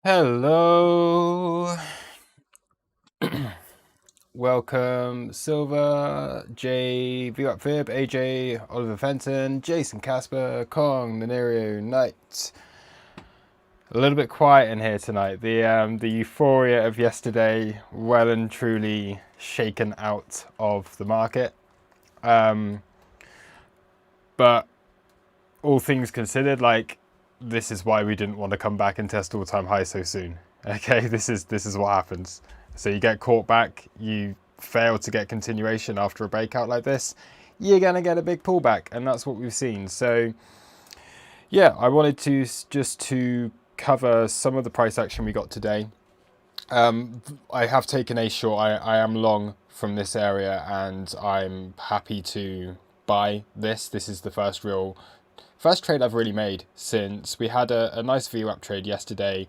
Hello. Welcome, Silver, Jay, VWAP Fib, AJ, Oliver Fenton, Jason Casper, Kong, Nenario, Knight. A little bit quiet in here tonight. The euphoria of yesterday well and truly shaken out of the market. But all things considered, like, this is why we didn't want to come back and test all-time high so soon. Okay, this is what happens. So you get caught back, you fail to get continuation after a breakout like this, you're gonna get a big pullback, and that's what we've seen. So yeah, I wanted to just to cover some of the price action we got today. I have taken a short. I am long from this area, and I'm happy to buy this. This is the first trade I've really made since we had a nice VWAP trade yesterday.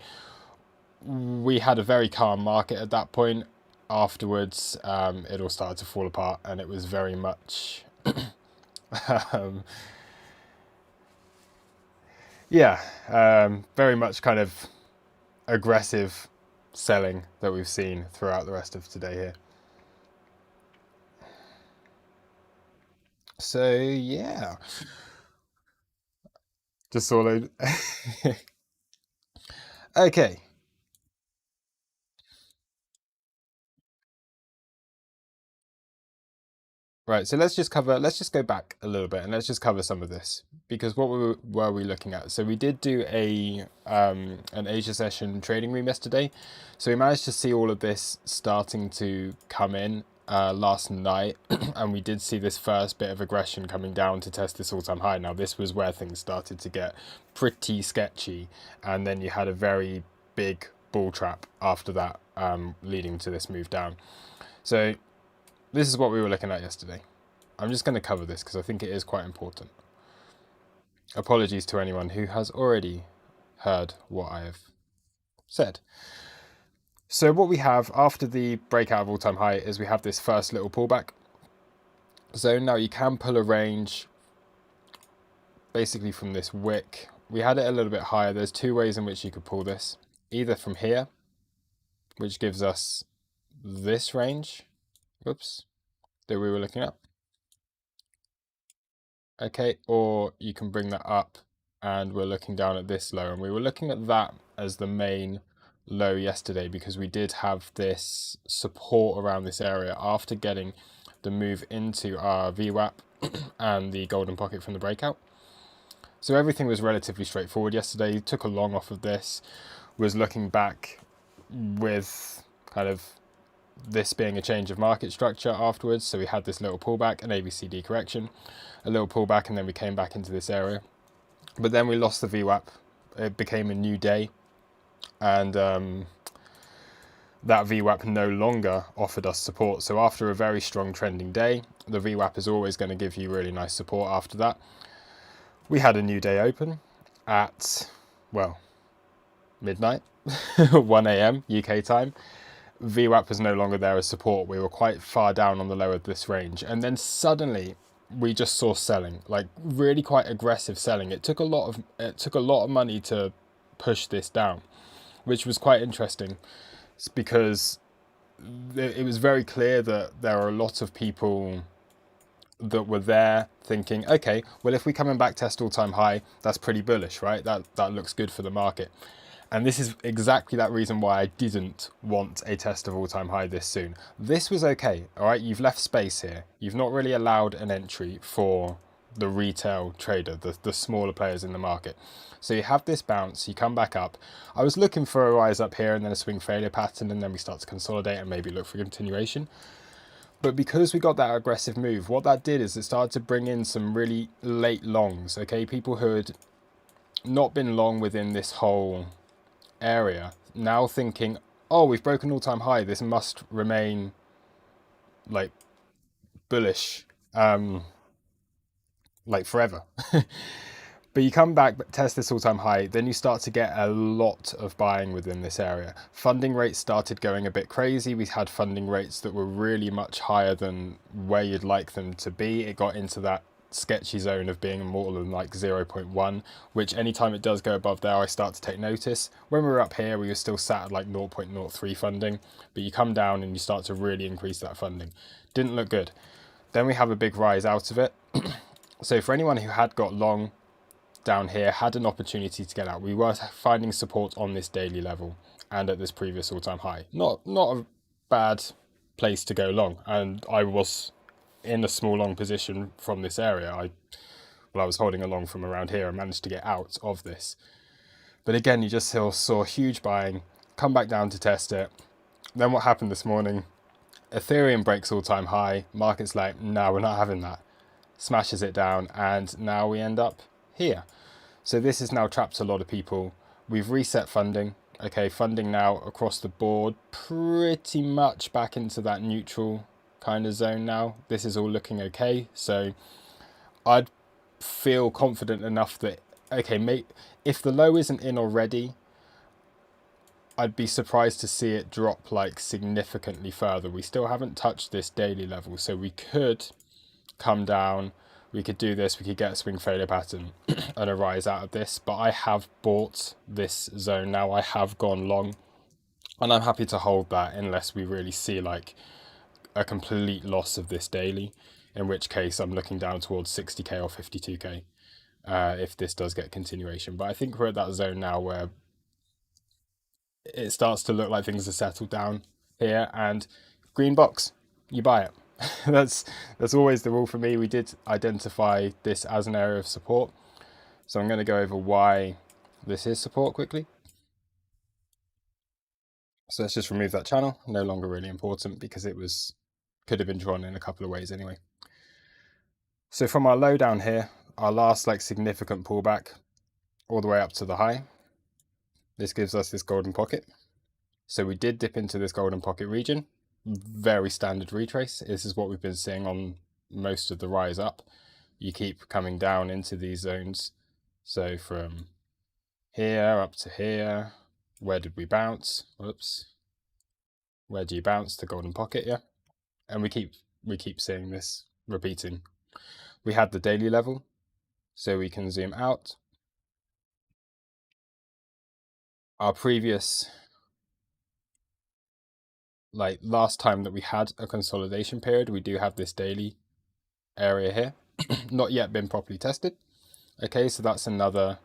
We had a very calm market at that point. Afterwards, it all started to fall apart, and it was very much, very much kind of aggressive selling that we've seen throughout the rest of today here. So yeah, just soloed. Okay. Right, so let's just go back a little bit and let's just cover some of this, because what were we looking at? So we did do an Asia session trading room yesterday. So we managed to see all of this starting to come in last night, and we did see this first bit of aggression coming down to test this all-time high. Now this was where things started to get pretty sketchy, and then you had a very big bull trap after that, leading to this move down. So this is what we were looking at yesterday. I'm just going to cover this because I think it is quite important. Apologies to anyone who has already heard what I have said. So what we have after the breakout of all-time high is we have this first little pullback. So now you can pull a range basically from this wick. We had it a little bit higher. There's two ways in which you could pull this. Either from here, which gives us this range. Whoops. That we were looking at. Okay, or you can bring that up and we're looking down at this low, and we were looking at that as the main low yesterday because we did have this support around this area after getting the move into our VWAP and the golden pocket from the breakout. So everything was relatively straightforward yesterday. Took a long off of this, was looking back with kind of this being a change of market structure afterwards. So we had this little pullback, an ABCD correction, a little pullback, and then we came back into this area. But then we lost the VWAP. It became a new day, and that VWAP no longer offered us support. So after a very strong trending day, the VWAP is always going to give you really nice support after that. We had a new day open at, well, midnight, 1 a.m. UK time. VWAP was no longer there as support. We were quite far down on the low of this range, and then suddenly we just saw selling, like really quite aggressive selling. It took a lot of money to push this down, which was quite interesting. It's because it was very clear that there are a lot of people that were there thinking, okay, well, if we come and back test all-time high, that's pretty bullish, right? That looks good for the market. And this is exactly that reason why I didn't want a test of all-time high this soon. This was okay, all right? You've left space here. You've not really allowed an entry for the retail trader, the smaller players in the market. So you have this bounce, you come back up. I was looking for a rise up here and then a swing failure pattern, and then we start to consolidate and maybe look for continuation. But because we got that aggressive move, what that did is it started to bring in some really late longs, okay? People who had not been long within this whole area now thinking, oh, we've broken all-time high, this must remain like bullish like forever. But you come back, test this all-time high, then you start to get a lot of buying within this area. Funding rates started going a bit crazy. We had funding rates that were really much higher than where you'd like them to be. It got into that sketchy zone of being more than like 0.1, which anytime it does go above there, I start to take notice. When we were up here, we were still sat at like 0.03 funding, but you come down and you start to really increase that funding. Didn't look good. Then we have a big rise out of it. So for anyone who had got long down here, had an opportunity to get out, we were finding support on this daily level and at this previous all-time high. Not a bad place to go long, and I was in a small long position from this area. I was holding along from around here and managed to get out of this. But again, you just saw huge buying, come back down to test it. Then what happened this morning? Ethereum breaks all-time high. Market's like, no, we're not having that. Smashes it down, and now we end up here. So this has now trapped a lot of people. We've reset funding. Okay, funding now across the board, pretty much back into that neutral kind of zone now. This is all looking okay. So I'd feel confident enough that, okay, if the low isn't in already, I'd be surprised to see it drop like significantly further. We still haven't touched this daily level, so we could come down, we could do this, we could get a swing failure pattern and a rise out of this, but I have bought this zone now. I have gone long, and I'm happy to hold that unless we really see like a complete loss of this daily, in which case I'm looking down towards 60k or 52k if this does get continuation. But I think we're at that zone now where it starts to look like things are settled down here, and green box, you buy it. That's always the rule for me. We did identify this as an area of support, so I'm going to go over why this is support quickly. So let's just remove that channel. No longer really important because it could have been drawn in a couple of ways anyway. So from our low down here, our last like significant pullback all the way up to the high, this gives us this golden pocket. So we did dip into this golden pocket region. Very standard retrace. This is what we've been seeing on most of the rise up. You keep coming down into these zones. So from here up to here, where did we bounce? Whoops. Where do you bounce? The golden pocket, yeah. And we keep seeing this repeating. We had the daily level, so we can zoom out. Our previous, like last time that we had a consolidation period, we do have this daily area here. Not yet been properly tested. Okay, so that's another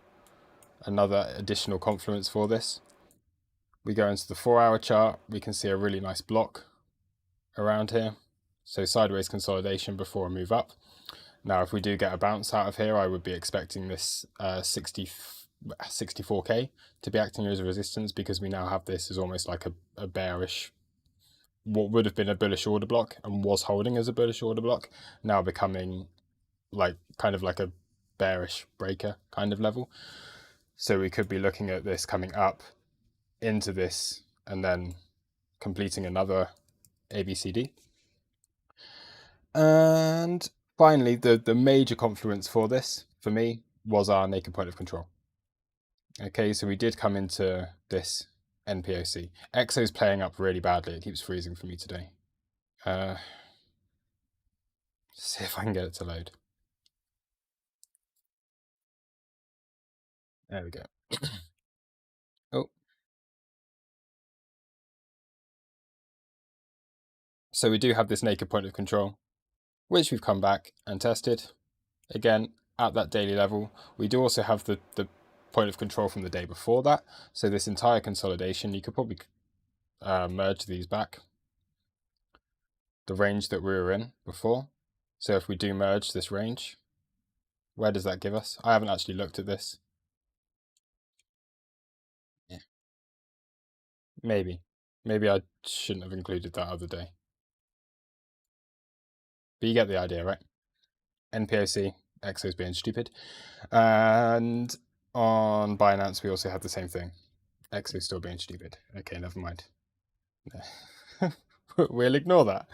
additional confluence for this. We go into the 4-hour chart, we can see a really nice block around here. So sideways consolidation before a move up. Now, if we do get a bounce out of here, I would be expecting this 64k to be acting as a resistance, because we now have this as almost like a bearish, what would have been a bullish order block and was holding as a bullish order block, now becoming like kind of like a bearish breaker kind of level. So we could be looking at this coming up into this and then completing another ABCD. And finally, the major confluence for this, for me, was our naked point of control. Okay, so we did come into this NPOC. EXO's playing up really badly. It keeps freezing for me today. See if I can get it to load. There we go. Oh. So we do have this naked point of control, which we've come back and tested. Again, at that daily level. We do also have the point of control from the day before that. So this entire consolidation, you could probably merge these back. The range that we were in before. So if we do merge this range, where does that give us? I haven't actually looked at this. Yeah. Maybe I shouldn't have included that other day. But you get the idea, right? NPOC, EXO's being stupid. And on Binance, we also have the same thing. EXO's still being stupid. Okay, never mind. We'll ignore that.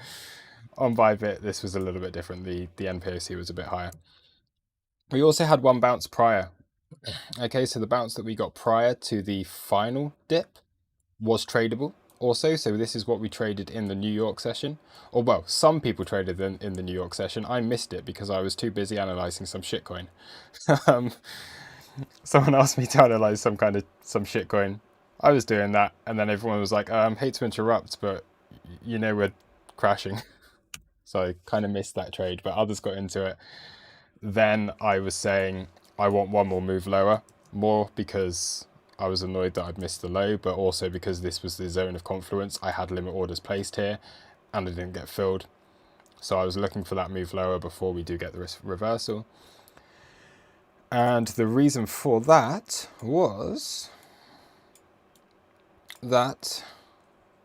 On Bybit, this was a little bit different. The NPOC was a bit higher. We also had one bounce prior. Okay, so the bounce that we got prior to the final dip was tradable. also. So this is what we traded in the New York session. Or well, some people traded in the New York session. I missed it because I was too busy analyzing some shitcoin. um, Someone asked me to analyze some shitcoin. I was doing that, and then everyone was like, "Hate to interrupt, but we're crashing." So I kind of missed that trade, but others got into it. Then I was saying I want one more move lower, more because I was annoyed that I'd missed the low, but also because this was the zone of confluence. I had limit orders placed here, and they didn't get filled. So I was looking for that move lower before we do get the reversal. And the reason for that was that,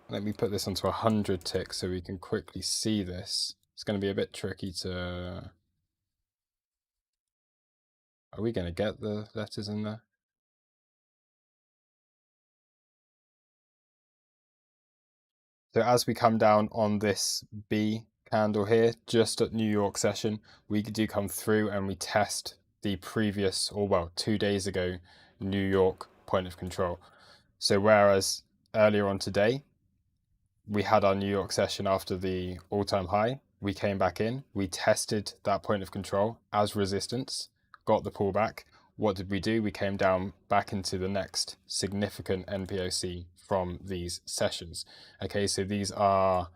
let me put this onto 100 tick so we can quickly see this. It's going to be a bit tricky to, are we going to get the letters in there? So as we come down on this B candle here, just at New York session, we do come through and we test the previous, or well, 2 days ago, New York point of control. So whereas earlier on today, we had our New York session after the all-time high, we came back in, we tested that point of control as resistance, got the pullback. What did we do? We came down back into the next significant NPOC from these sessions. Okay, so these are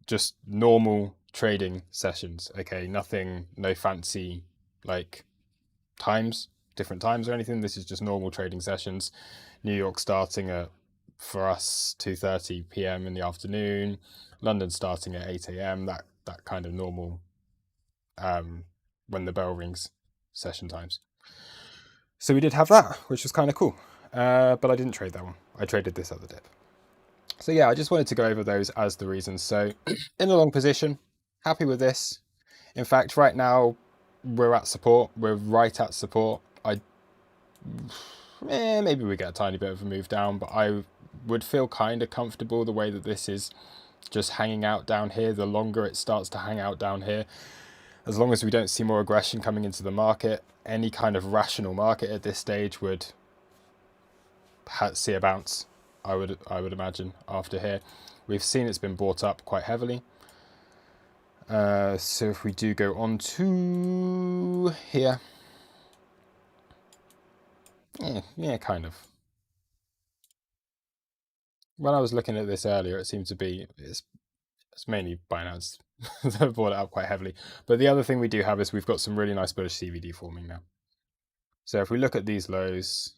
just normal trading sessions. Okay, nothing, no fancy like different times or anything. This is just normal trading sessions. New York starting at, for us, 2:30 p.m. in the afternoon. London starting at 8 a.m. That kind of normal when the bell rings session times. So we did have that, which was kind of cool. But I didn't trade that one. I traded this other dip. So yeah, I just wanted to go over those as the reasons. So in a long position, happy with this. In fact, right now we're at support. We're right at support. Maybe we get a tiny bit of a move down, but I would feel kind of comfortable the way that this is just hanging out down here. The longer it starts to hang out down here, as long as we don't see more aggression coming into the market, any kind of rational market at this stage would see a bounce. I would imagine after here. We've seen it's been bought up quite heavily. So if we do go on to here, yeah, kind of. When I was looking at this earlier, it seemed to be it's mainly Binance that bought it up quite heavily. But the other thing we do have is we've got some really nice bullish CVD forming now. So if we look at these lows,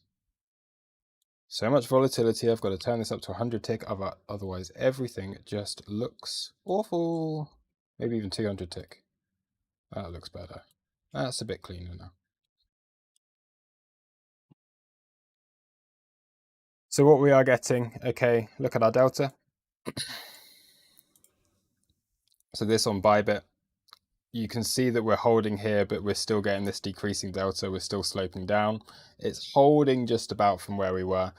so much volatility. I've got to turn this up to 100 tick. Otherwise, everything just looks awful. Maybe even 200 tick. That looks better. That's a bit cleaner now. So what we are getting, okay, look at our delta. So this on Bybit, you can see that we're holding here, but we're still getting this decreasing delta. We're still sloping down. It's holding just about from where we were,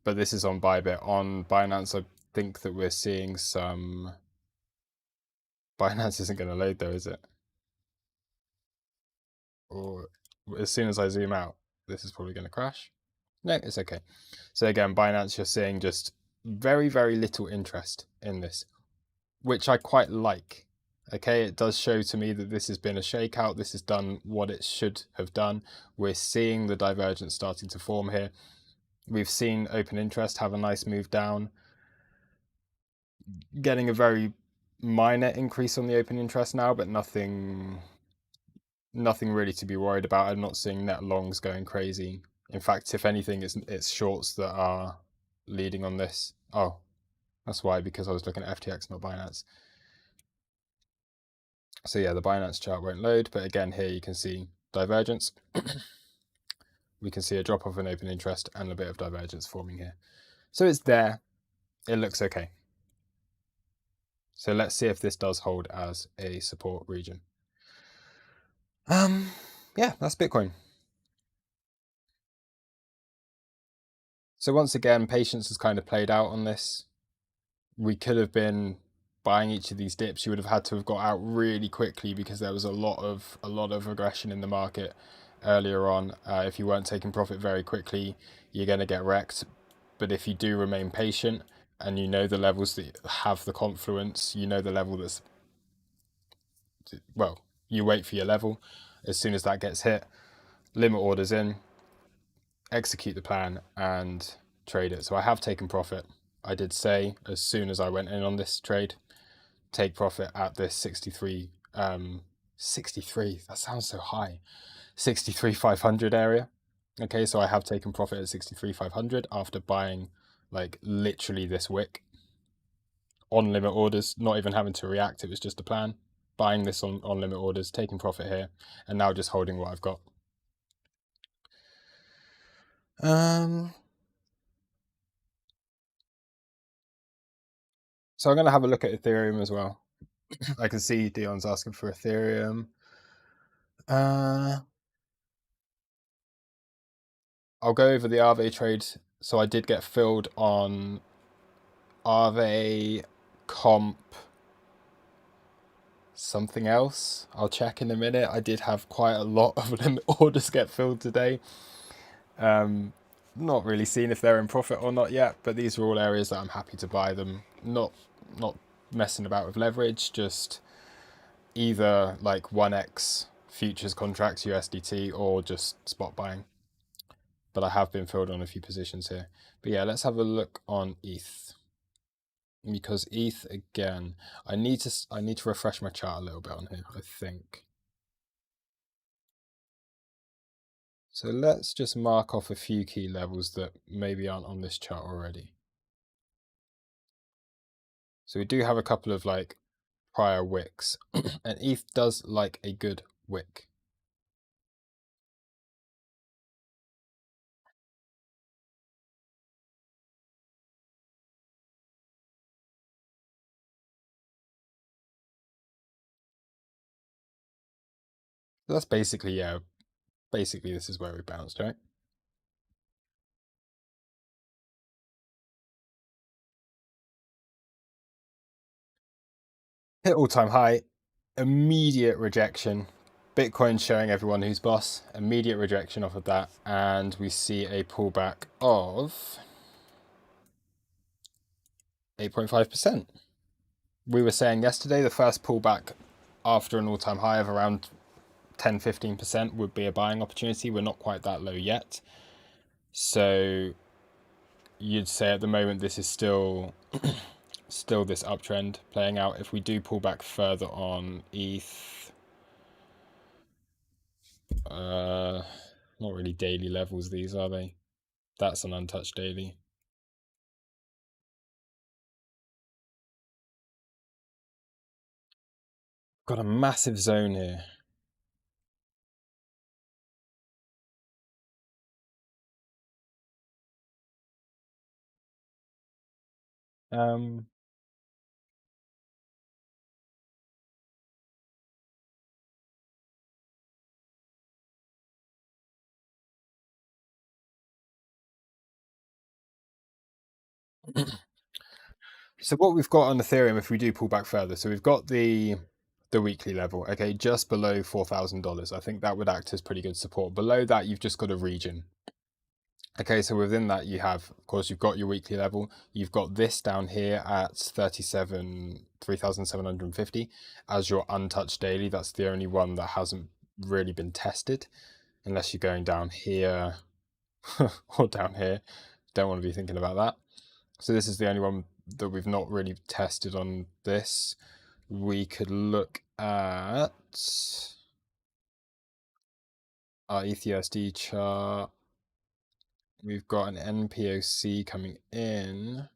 but this is on Bybit. On Binance, I think that we're seeing some... Binance isn't going to load though, is it? Or as soon as I zoom out, this is probably going to crash. No, it's okay. So again, Binance, you're seeing just very, very little interest in this, which I quite like. Okay, it does show to me that this has been a shakeout. This has done what it should have done. We're seeing the divergence starting to form here. We've seen open interest have a nice move down, getting a very minor increase on the open interest now, but nothing really to be worried about. I'm not seeing net longs going crazy. In fact, if anything, it's shorts that are leading on this. Oh, that's why, because I was looking at FTX, not Binance. So yeah, the Binance chart won't load, but again, here you can see divergence. We can see a drop off in open interest and a bit of divergence forming here. So it's there. It looks okay. So let's see if this does hold as a support region. Yeah, that's Bitcoin. So once again, patience has kind of played out on this. We could have been buying each of these dips. You would have had to have got out really quickly because there was a lot of aggression in the market earlier on. If you weren't taking profit very quickly, you're going to get wrecked. But if you do remain patient, and you know the levels that have the confluence, you know the level that's, well, you wait for your level. As soon as that gets hit, limit orders in, execute the plan, and trade it. So I have taken profit. I did say as soon as I went in on this trade, take profit at this 63, 63, that sounds so high, 63,500 area. Okay, so I have taken profit at 63,500 after buying like literally this wick on limit orders, not even having to react. It was just a plan. Buying this on limit orders, taking profit here, and now just holding what I've got. So I'm going to have a look at Ethereum as well. I can see Dion's asking for Ethereum. I'll go over the Aave trade. So I did get filled on Aave comp something else. I'll check in a minute. I did have quite a lot of limit orders get filled today. Not really seen if they're in profit or not yet, but these are all areas that I'm happy to buy them. Not messing about with leverage, just either like 1x futures contracts USDT or just spot buying. But I have been filled on a few positions here. But yeah, let's have a look on ETH. Because ETH again, I need to refresh my chart a little bit on here, I think. So let's just mark off a few key levels that maybe aren't on this chart already. So we do have a couple of like prior wicks, and ETH does like a good wick. So that's basically, yeah, basically this is where we bounced, right? Hit all-time high, immediate rejection. Bitcoin showing everyone who's boss, immediate rejection off of that, and we see a pullback of 8.5%. We were saying yesterday the first pullback after an all-time high of around 10-15% would be a buying opportunity. We're not quite that low yet. So you'd say at the moment this is still this uptrend playing out. If we do pull back further on ETH, not really daily levels these, are they? That's an untouched daily. Got a massive zone here. So what we've got on Ethereum, if we do pull back further, so we've got the weekly level, okay, just below $4,000. I think that would act as pretty good support. Below that, you've just got a region. Okay, so within that you have, of course, you've got your weekly level. You've got this down here at 3,750 as your untouched daily. That's the only one that hasn't really been tested, unless you're going down here or down here. Don't want to be thinking about that. So this is the only one that we've not really tested on this. We could look at our ETHUSD chart. We've got an NPOC coming in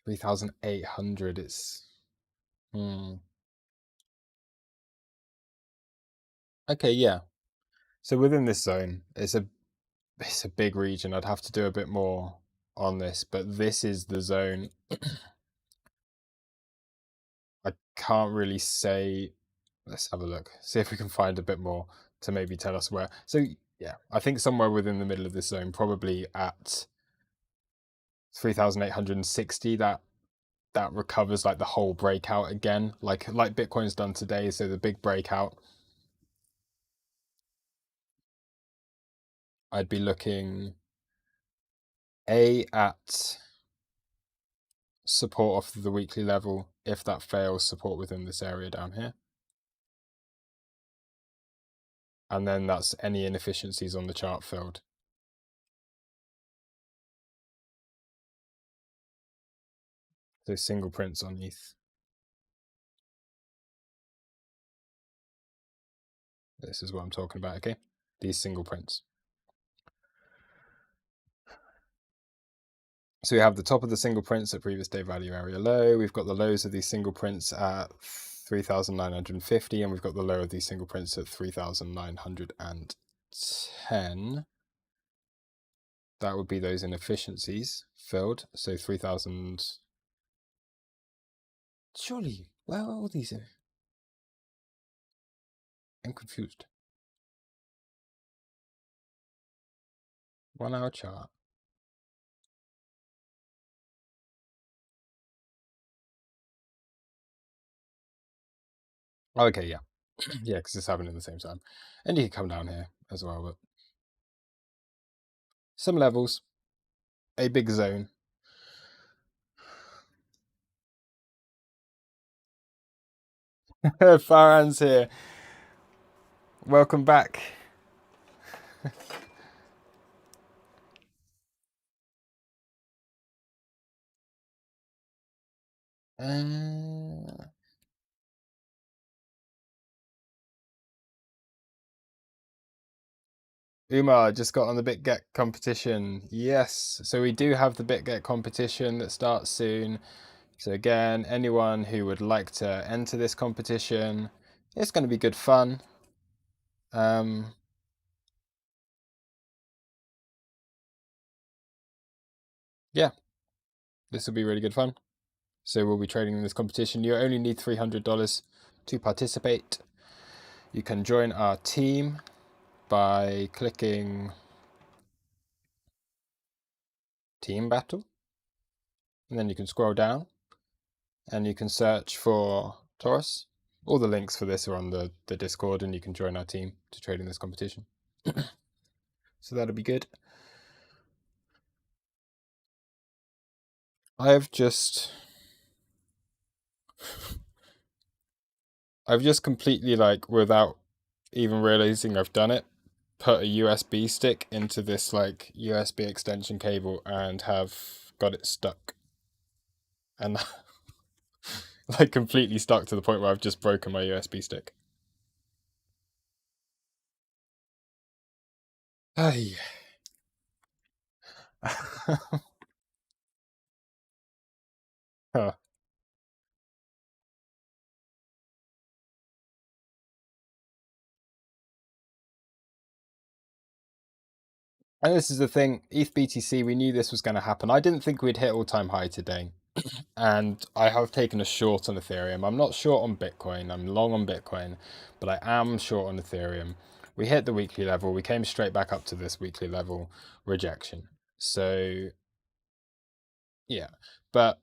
3,800. It's okay, yeah. So within this zone, it's a big region. I'd have to do a bit more on this, but this is the zone. I can't really say. Let's have a look. See if we can find a bit more to maybe tell us where. So yeah, I think somewhere within the middle of this zone, probably at 3,860. That recovers like the whole breakout again, like Bitcoin's done today. So the big breakout, I'd be looking at support off of the weekly level. If that fails, support within this area down here. And then that's any inefficiencies on the chart filled. So single prints on ETH. This is what I'm talking about, okay? These single prints. So we have the top of the single prints at previous day value area low. We've got the lows of these single prints at 3,950, and we've got the low of these single prints at 3,910. That would be those inefficiencies filled. So 3,000. Surely, where are all these? I'm confused. 1 hour chart. Okay, yeah. Yeah, because it's happening at the same time. And you can come down here as well, but some levels, a big zone. Farhan's here. Welcome back. Umar just got on the Bitget competition. Yes, so we do have the Bitget competition that starts soon. So again, anyone who would like to enter this competition, it's going to be good fun. Yeah, this will be really good fun. So we'll be trading in this competition. You only need $300 to participate. You can join our team by clicking Team Battle. And then you can scroll down and you can search for Toros. All the links for this are on the Discord, and you can join our team to trade in this competition. So that'll be good. I've just completely, like, without even realizing I've done it, put a USB stick into this like USB extension cable and have got it stuck. And like completely stuck to the point where I've just broken my USB stick. Hey. Huh. And this is the thing, ETH BTC, we knew this was going to happen. I didn't think we'd hit all-time high today. And I have taken a short on Ethereum. I'm not short on Bitcoin. I'm long on Bitcoin, but I am short on Ethereum. We hit the weekly level. We came straight back up to this weekly level rejection. So, yeah. But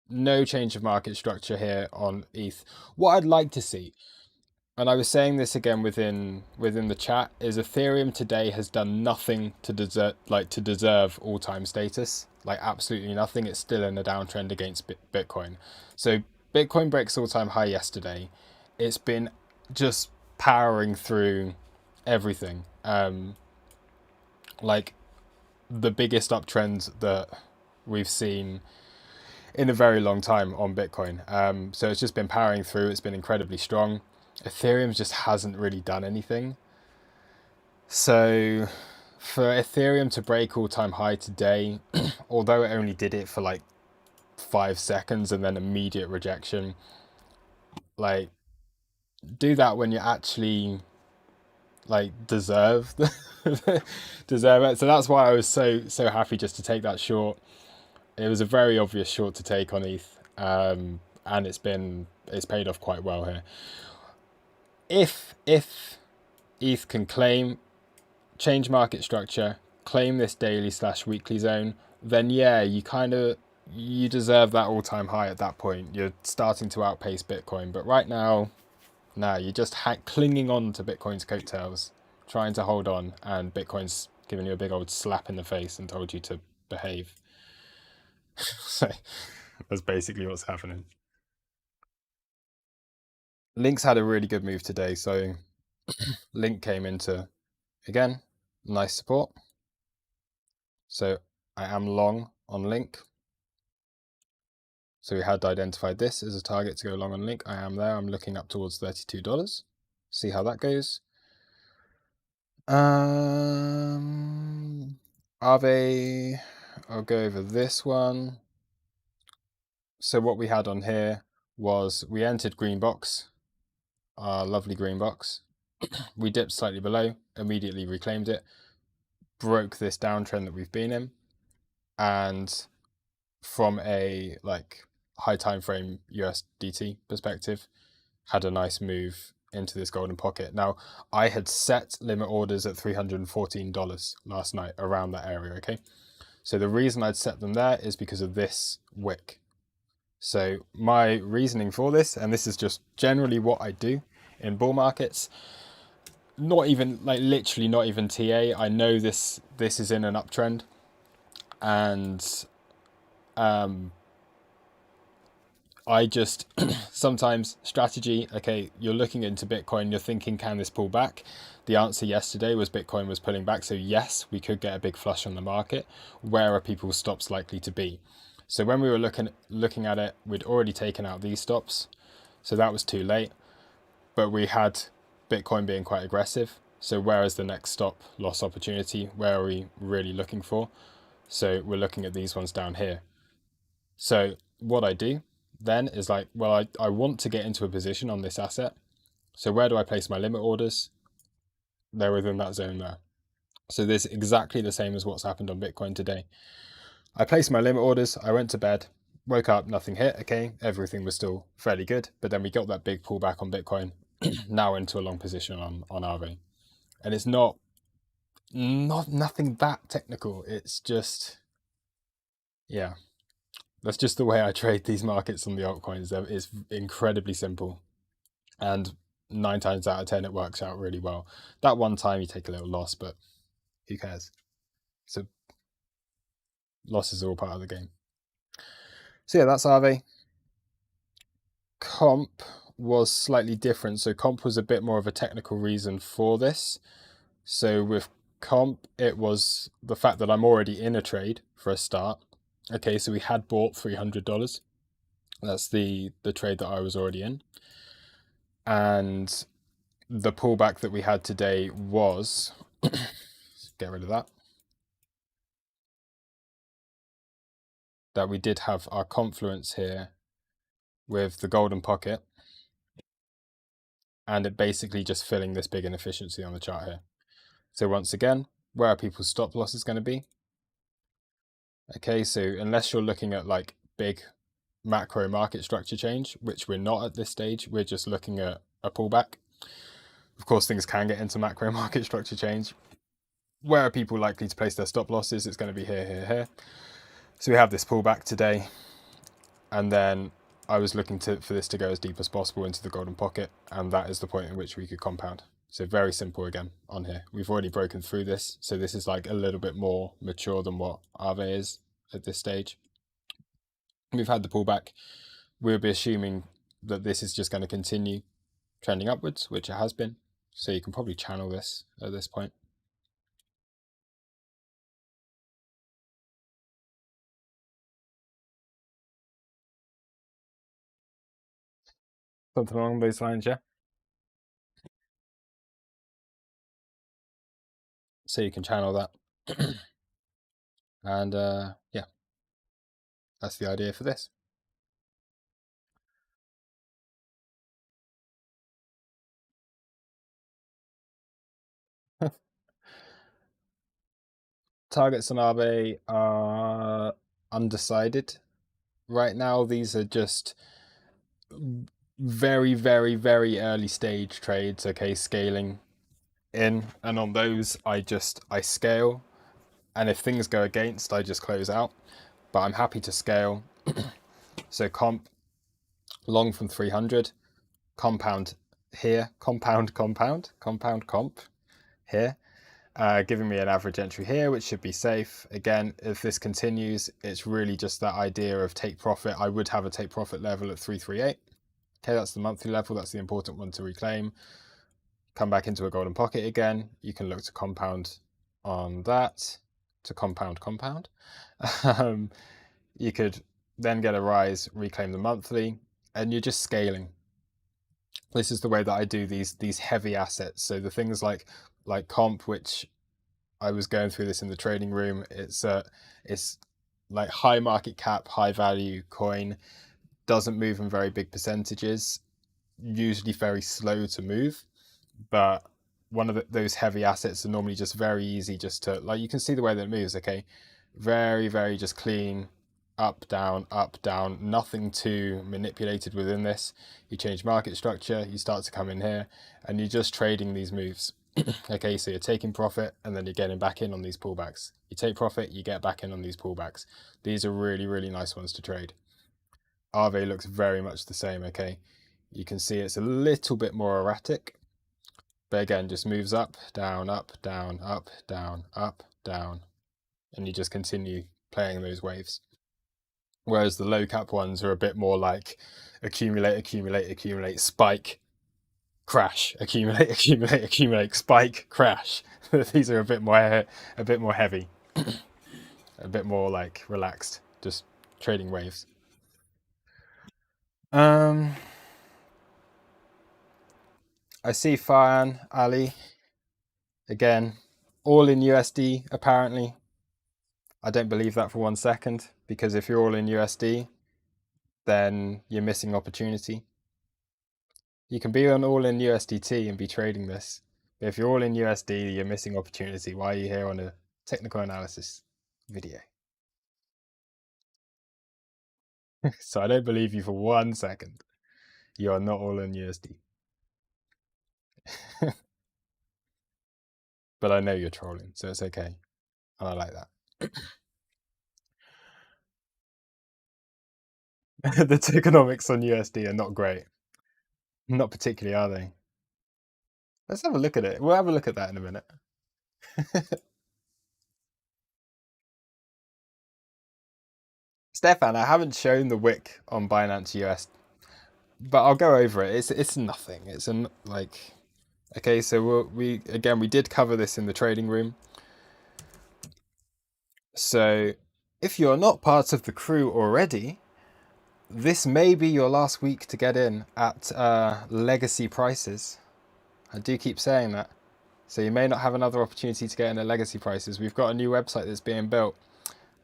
no change of market structure here on ETH. What I'd like to see, and I was saying this again within the chat, is Ethereum today has done nothing to deserve all-time status. Like absolutely nothing. It's still in a downtrend against Bitcoin. So Bitcoin breaks all-time high yesterday. It's been just powering through everything. Like the biggest uptrend that we've seen in a very long time on Bitcoin. So it's just been powering through. It's been incredibly strong. Ethereum just hasn't really done anything. So for Ethereum to break all-time high today, although it only did it for like 5 seconds and then immediate rejection, like do that when you actually like deserve deserve it. So that's why I was so happy just to take that short. It was a very obvious short to take on ETH, and it's paid off quite well here. If ETH can change market structure, claim this daily / weekly zone, then yeah, you deserve that all-time high at that point. You're starting to outpace Bitcoin, but right now, nah, you're just clinging on to Bitcoin's coattails, trying to hold on, and Bitcoin's giving you a big old slap in the face and told you to behave. So that's basically what's happening. Link's had a really good move today. So Link came into, again, nice support. So I am long on Link. So we had identified this as a target to go long on Link. I am there. I'm looking up towards $32. See how that goes. Aave, I'll go over this one. So what we had on here was we entered green box, our lovely green box. We dipped slightly below, immediately reclaimed it, broke this downtrend that we've been in, and from a like high time frame USDT perspective, had a nice move into this golden pocket. Now, I had set limit orders at $314 last night around that area, okay? So the reason I'd set them there is because of this wick. So my reasoning for this, and this is just generally what I do in bull markets, not even like literally not even TA. I know this is in an uptrend, and I just sometimes strategy. Okay, you're looking into Bitcoin, you're thinking, can this pull back? The answer yesterday was Bitcoin was pulling back. So yes, we could get a big flush on the market. Where are people's stops likely to be? So when we were looking at it, we'd already taken out these stops, so that was too late. But we had Bitcoin being quite aggressive. So where is the next stop loss opportunity? Where are we really looking for? So we're looking at these ones down here. So what I do then is like, well, I want to get into a position on this asset. So where do I place my limit orders? They're within that zone there. So this is exactly the same as what's happened on Bitcoin today. I placed my limit orders, I went to bed, woke up, nothing hit, okay, everything was still fairly good, but then we got that big pullback on Bitcoin, now into a long position on Aave. And it's not nothing that technical, it's just, yeah, that's just the way I trade these markets on the altcoins. It's incredibly simple, and 9 times out of 10 it works out really well. That one time you take a little loss, but who cares? So losses are all part of the game. So yeah, that's Aave. Comp was slightly different. So comp was a bit more of a technical reason for this. So with comp, it was the fact that I'm already in a trade for a start. Okay, so we had bought $300. That's the trade that I was already in. And the pullback that we had today was, get rid of that we did have our confluence here with the golden pocket, and it basically just filling this big inefficiency on the chart here. So once again, where are people's stop losses going to be? Okay, so unless you're looking at like big macro market structure change, which we're not at this stage, we're just looking at a pullback. Of course, things can get into macro market structure change. Where are people likely to place their stop losses? It's going to be here, here, here. So we have this pullback today, and then I was looking for this to go as deep as possible into the golden pocket, and that is the point in which we could compound. So very simple again on here. We've already broken through this, so this is like a little bit more mature than what Aave is at this stage. We've had the pullback. We'll be assuming that this is just going to continue trending upwards, which it has been. So you can probably channel this at this point. Something along those lines, yeah. So you can channel that. And yeah, that's the idea for this. Targets on Aave are undecided. Right now, these are just very, very, very early stage trades, okay, scaling in. And on those, I scale. And if things go against, I just close out. But I'm happy to scale. So comp, long from 300, compound here, compound comp here. giving me an average entry here, which should be safe. Again, if this continues, it's really just that idea of take profit. I would have a take profit level at 338. Okay, that's the monthly level. That's the important one to reclaim. Come back into a golden pocket again. You can look to compound on that, to compound. You could then get a rise, reclaim the monthly, and you're just scaling. This is the way that I do these heavy assets. So the things like comp, which I was going through this in the trading room. It's like high market cap, high value coin, doesn't move in very big percentages, usually very slow to move, but one of those heavy assets are normally just very easy just to, like, you can see the way that it moves, okay? Very, very just clean, up, down, nothing too manipulated within this. You change market structure, you start to come in here, and you're just trading these moves. Okay, so you're taking profit and then you're getting back in on these pullbacks. You take profit, you get back in on these pullbacks. These are really, really nice ones to trade. Aave looks very much the same, okay? You can see it's a little bit more erratic, but again, just moves up, down, up, down, up, down, up, down, and you just continue playing those waves. Whereas the low cap ones are a bit more like accumulate, spike, crash, accumulate, spike, crash. These are a bit more heavy, a bit more like relaxed, just trading waves. I see Farhan Ali again, all in USD apparently. I don't believe that for 1 second, because if you're all in USD, then you're missing opportunity. You can be on all in USDT and be trading this. But if you're all in USD, you're missing opportunity. Why are you here on a technical analysis video? So I don't believe you for 1 second. You are not all in USD. But I know you're trolling, so it's okay. And I like that. The tokenomics on USD are not great. Not particularly, are they? Let's have a look at it. We'll have a look at that in a minute. Stefan, I haven't shown the wick on Binance US, but I'll go over it. It's nothing. It's like, okay, so we did cover this in the trading room. So if you're not part of the crew already, this may be your last week to get in at legacy prices. I do keep saying that. So you may not have another opportunity to get in at legacy prices. We've got a new website that's being built.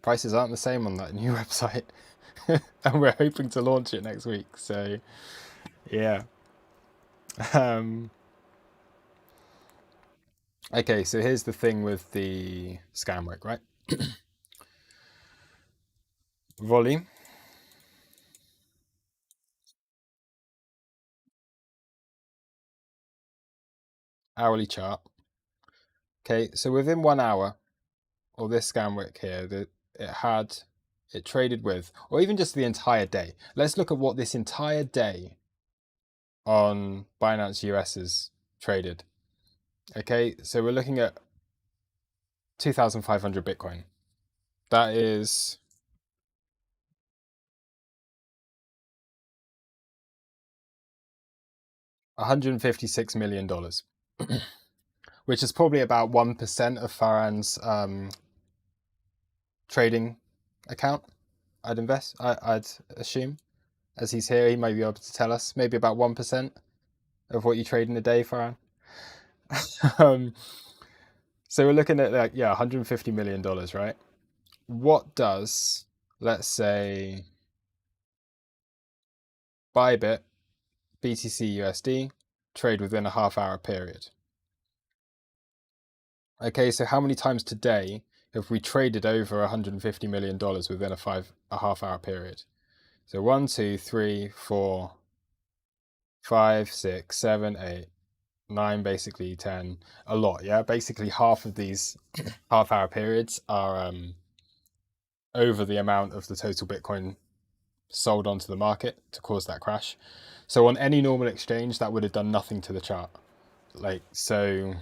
Prices aren't the same on that new website. And we're hoping to launch it next week. So, yeah. Okay, so here's the thing with the scam wick, right? Volume. Hourly chart. Okay, so within 1 hour, or this scam wick here, it traded with, or even just the entire day. Let's look at what this entire day on Binance US is traded. Okay, so we're looking at 2,500 Bitcoin. That is $156 million, which is probably about 1% of Farhan's trading account. I'd assume. As he's here, he may be able to tell us maybe about 1% of what you trade in a day, Farhan. So we're looking at like, yeah, $150 million, right? What does, let's say, Bybit, BTC USD, trade within a half-hour period? Okay, so how many times today have we traded over $150 million within a half-hour period? So 1, 2, 3, 4, 5, 6, 7, 8, 9, basically 10, a lot, yeah? Basically half of these half-hour periods are over the amount of the total Bitcoin sold onto the market to cause that crash. So on any normal exchange, that would have done nothing to the chart. Like, so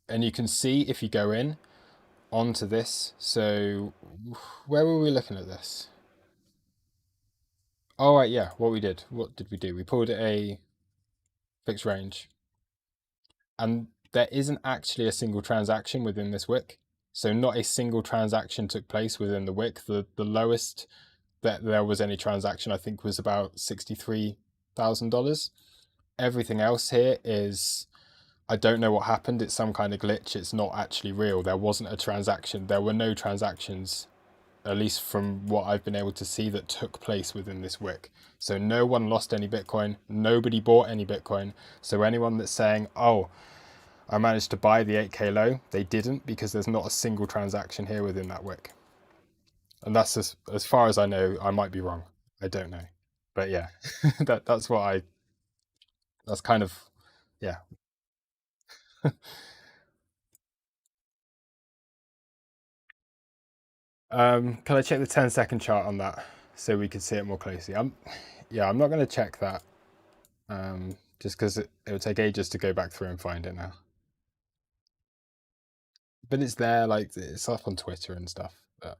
And you can see if you go in onto this. So where were we looking at this? Oh, right, yeah, what we did. What did we do? We pulled a fixed range. And there isn't actually a single transaction within this wick. So not a single transaction took place within the wick. The lowest that there was any transaction, I think, was about $63,000. Everything else here is, I don't know what happened. It's some kind of glitch. It's not actually real. There wasn't a transaction. There were no transactions, at least from what I've been able to see, that took place within this wick. So no one lost any Bitcoin. Nobody bought any Bitcoin. So anyone that's saying, oh, I managed to buy the 8K low, they didn't, because there's not a single transaction here within that wick. And that's as far as I know. I might be wrong. I don't know. But yeah, that's what that's kind of, yeah. Can I check the 10-second chart on that so we can see it more closely? Yeah, I'm not going to check that, just because it would take ages to go back through and find it now. But it's there, like it's up on Twitter and stuff. But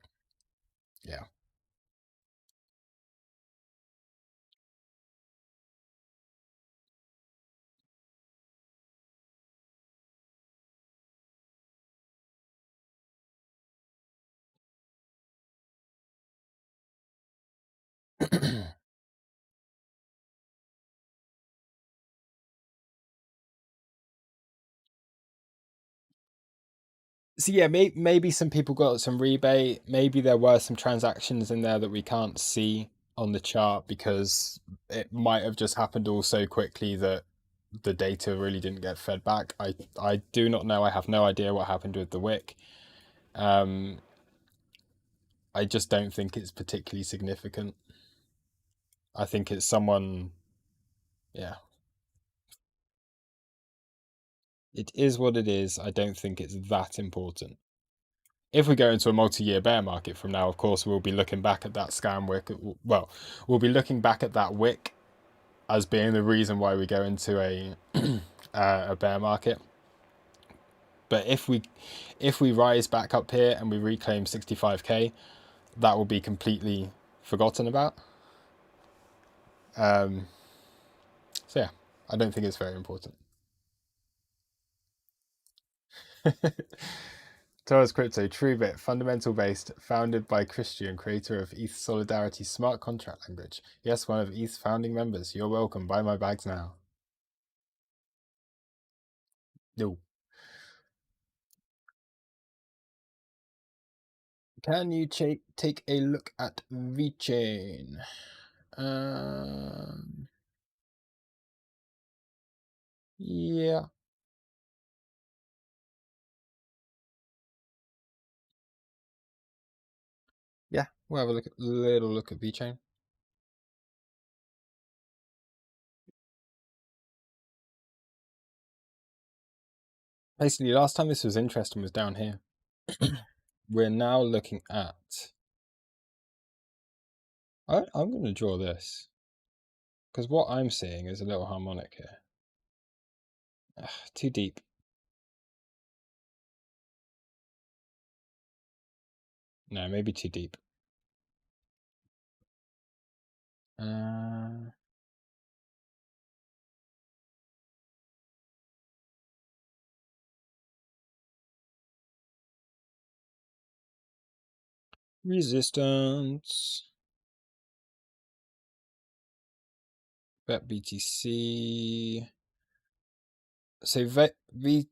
yeah. So yeah, maybe some people got some rebate. Maybe there were some transactions in there that we can't see on the chart because it might have just happened all so quickly that the data really didn't get fed back. I do not know. I have no idea what happened with the wick. Um, I just don't think it's particularly significant. I think it's someone, yeah. It is what it is. I don't think it's that important. If we go into a multi-year bear market from now, of course, we'll be looking back at that scam wick. Well, we'll be looking back at that wick as being the reason why we go into a bear market. But if we rise back up here and we reclaim 65K, that will be completely forgotten about. So yeah, I don't think it's very important. Toros Crypto, TrueBit, fundamental based, founded by Christian, creator of ETH Solidarity smart contract language. Yes, one of ETH's founding members. You're welcome. Buy my bags now. No. Can you take a look at VeChain? Yeah. Yeah, we'll have a little look at VeChain. Basically, last time this was interesting was down here. We're now looking at... I'm going to draw this, because what I'm seeing is a little harmonic here. Ugh, too deep. No, maybe too deep. Resistance. Bet BTC. So VeChain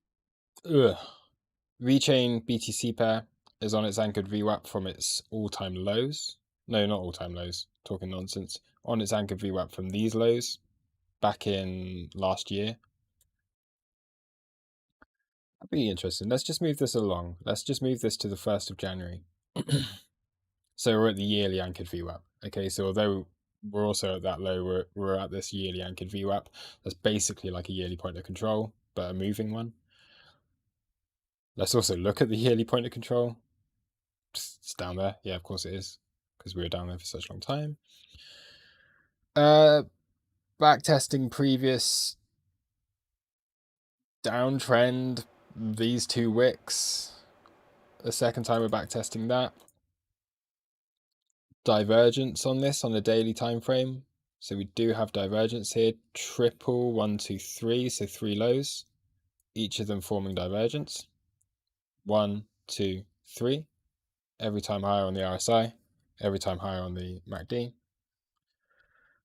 BTC pair is on its anchored VWAP from its all-time lows. No, not all-time lows. Talking nonsense. On its anchored VWAP from these lows back in last year. That'd be interesting. Let's just move this along. Let's just move this to the 1st of January. So we're at the yearly anchored VWAP. Okay, so although we're also at that low, we're at this yearly anchored VWAP. That's basically like a yearly point of control, but a moving one. Let's also look at the yearly point of control. It's down there. Yeah, of course it is, because we were down there for such a long time. Back testing previous downtrend these two wicks. The second time we're back testing that. Divergence on this on a daily time frame. So we do have divergence here. Triple 1, 2, 3. So 3 lows. Each of them forming divergence. 1, 2, 3. Every time higher on the RSI. Every time higher on the MACD.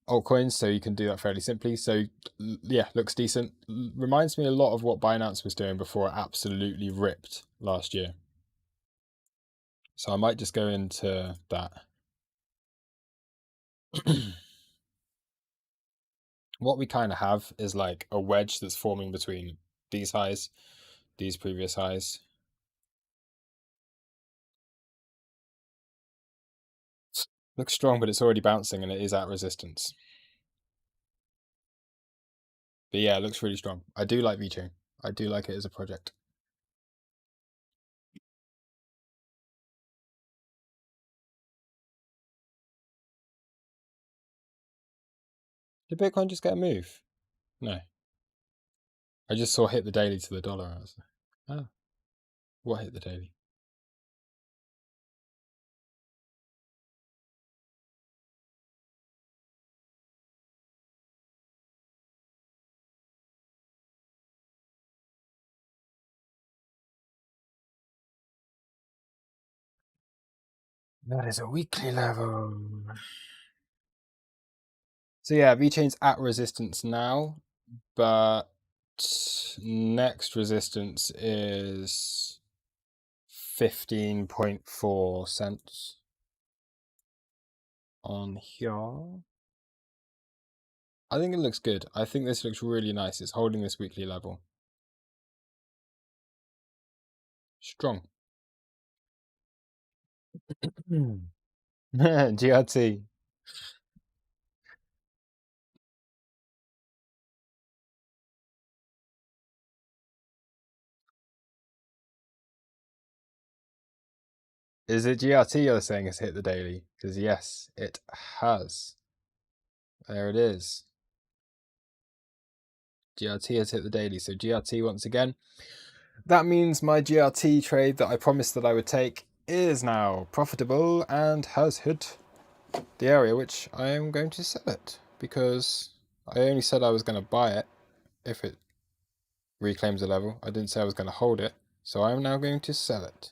Altcoins, so you can do that fairly simply. So yeah, looks decent. Reminds me a lot of what Binance was doing before it absolutely ripped last year. So I might just go into that. What we kind of have is like a wedge that's forming between these highs, these previous highs. Looks strong, but it's already bouncing and it is at resistance. But yeah, it looks really strong. I do like VeChain. I do like it as a project. Did Bitcoin just get a move? No. I just saw hit the daily to the dollar. I was like, oh, what hit the daily? That is a weekly level. So yeah, VeChain's at resistance now, but next resistance is 15.4 cents on here. I think it looks good. I think this looks really nice. It's holding this weekly level. Strong. GRT. Is it GRT you're saying has hit the daily? Because yes, it has. There it is. GRT has hit the daily. So GRT once again. That means my GRT trade that I promised that I would take is now profitable and has hit the area which I am going to sell it. Because I only said I was going to buy it if it reclaims the level. I didn't say I was going to hold it. So I'm now going to sell it.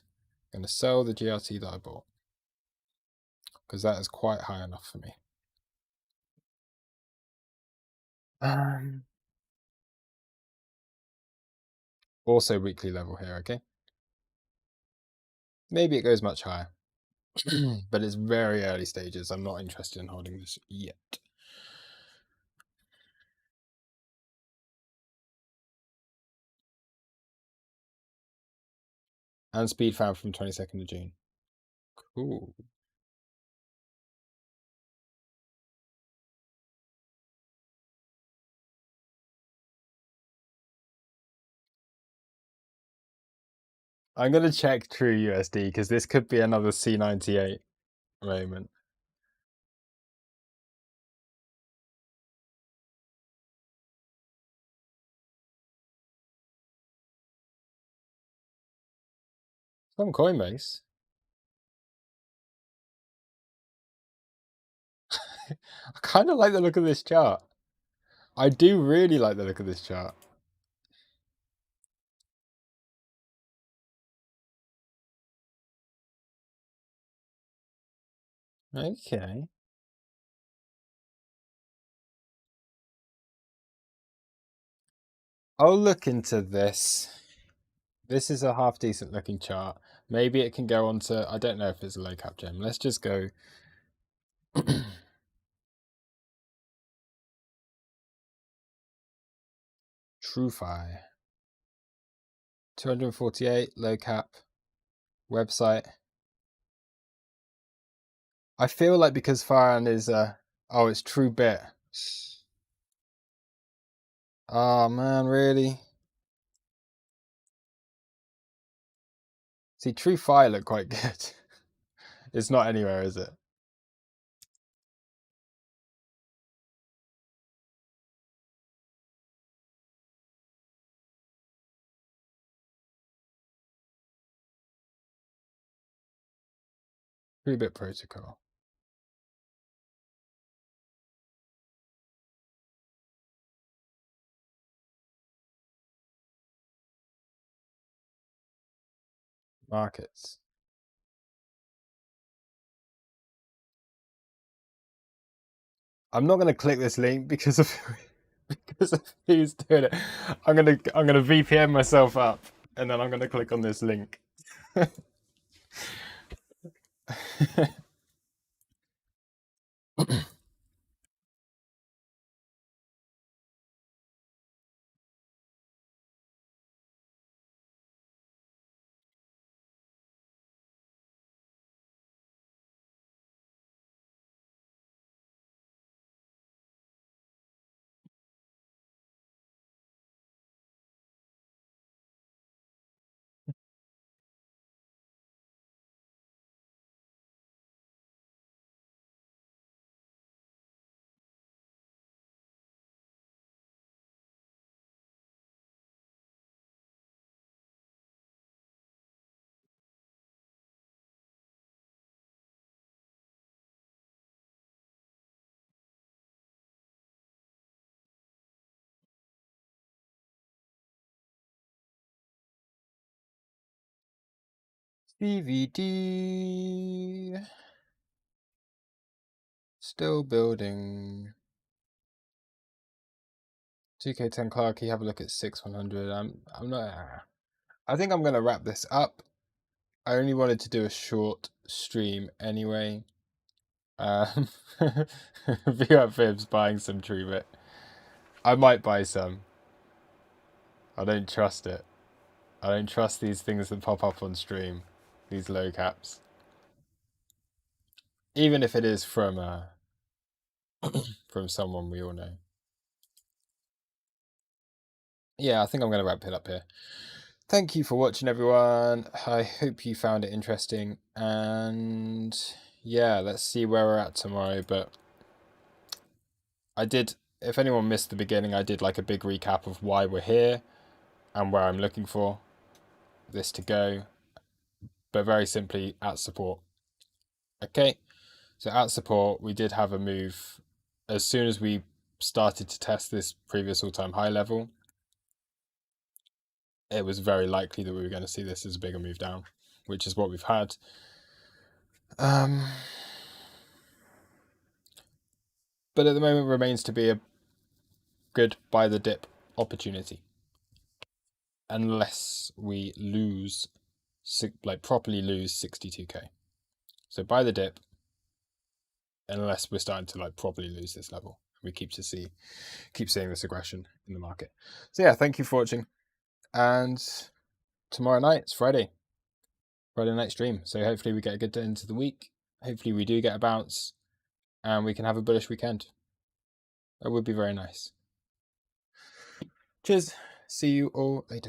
I'm going to sell the GRT that I bought. Because that is quite high enough for me. Also weekly level here, okay? Maybe it goes much higher. But it's very early stages. I'm not interested in holding this yet. And speed found from 22nd of June. Cool. I'm going to check True USD because this could be another C98 moment. From Coinbase. I kind of like the look of this chart. I do really like the look of this chart. Okay. I'll look into this. This is a half decent looking chart. Maybe it can go on to, I don't know if it's a low cap gem. Let's just go. TrueFi. 248, low cap, website. I feel like because Farhan is, oh, it's TrueBit. Oh man, really? See, TrueFi look quite good. It's not anywhere, is it? 3-bit protocol. Markets. I'm not going to click this link because of who's doing it. I'm gonna VPN myself up, and then I'm gonna click on this link. CVD still building. 2K10 Clarky, have a look at 6100. I'm not. I think I'm gonna wrap this up. I only wanted to do a short stream anyway. VR Fibs buying some Trubit. I might buy some. I don't trust it. I don't trust these things that pop up on stream. These low caps. Even if it is from from someone we all know. Yeah, I think I'm going to wrap it up here. Thank you for watching, everyone. I hope you found it interesting. And yeah, let's see where we're at tomorrow. But I did, if anyone missed the beginning, I did like a big recap of why we're here and where I'm looking for this to go. But very simply, at support. Okay, so at support, we did have a move. As soon as we started to test this previous all-time high level, it was very likely that we were going to see this as a bigger move down, which is what we've had. But at the moment remains to be a good buy the dip opportunity, unless we lose, like properly lose 62k. So buy the dip, unless we're starting to like properly lose this level. We keep seeing this aggression in the market. So yeah, thank you for watching, and tomorrow night it's Friday night stream. So hopefully we get a good end to the week. Hopefully we do get a bounce, and we can have a bullish weekend. That would be very nice. Cheers. See you all later.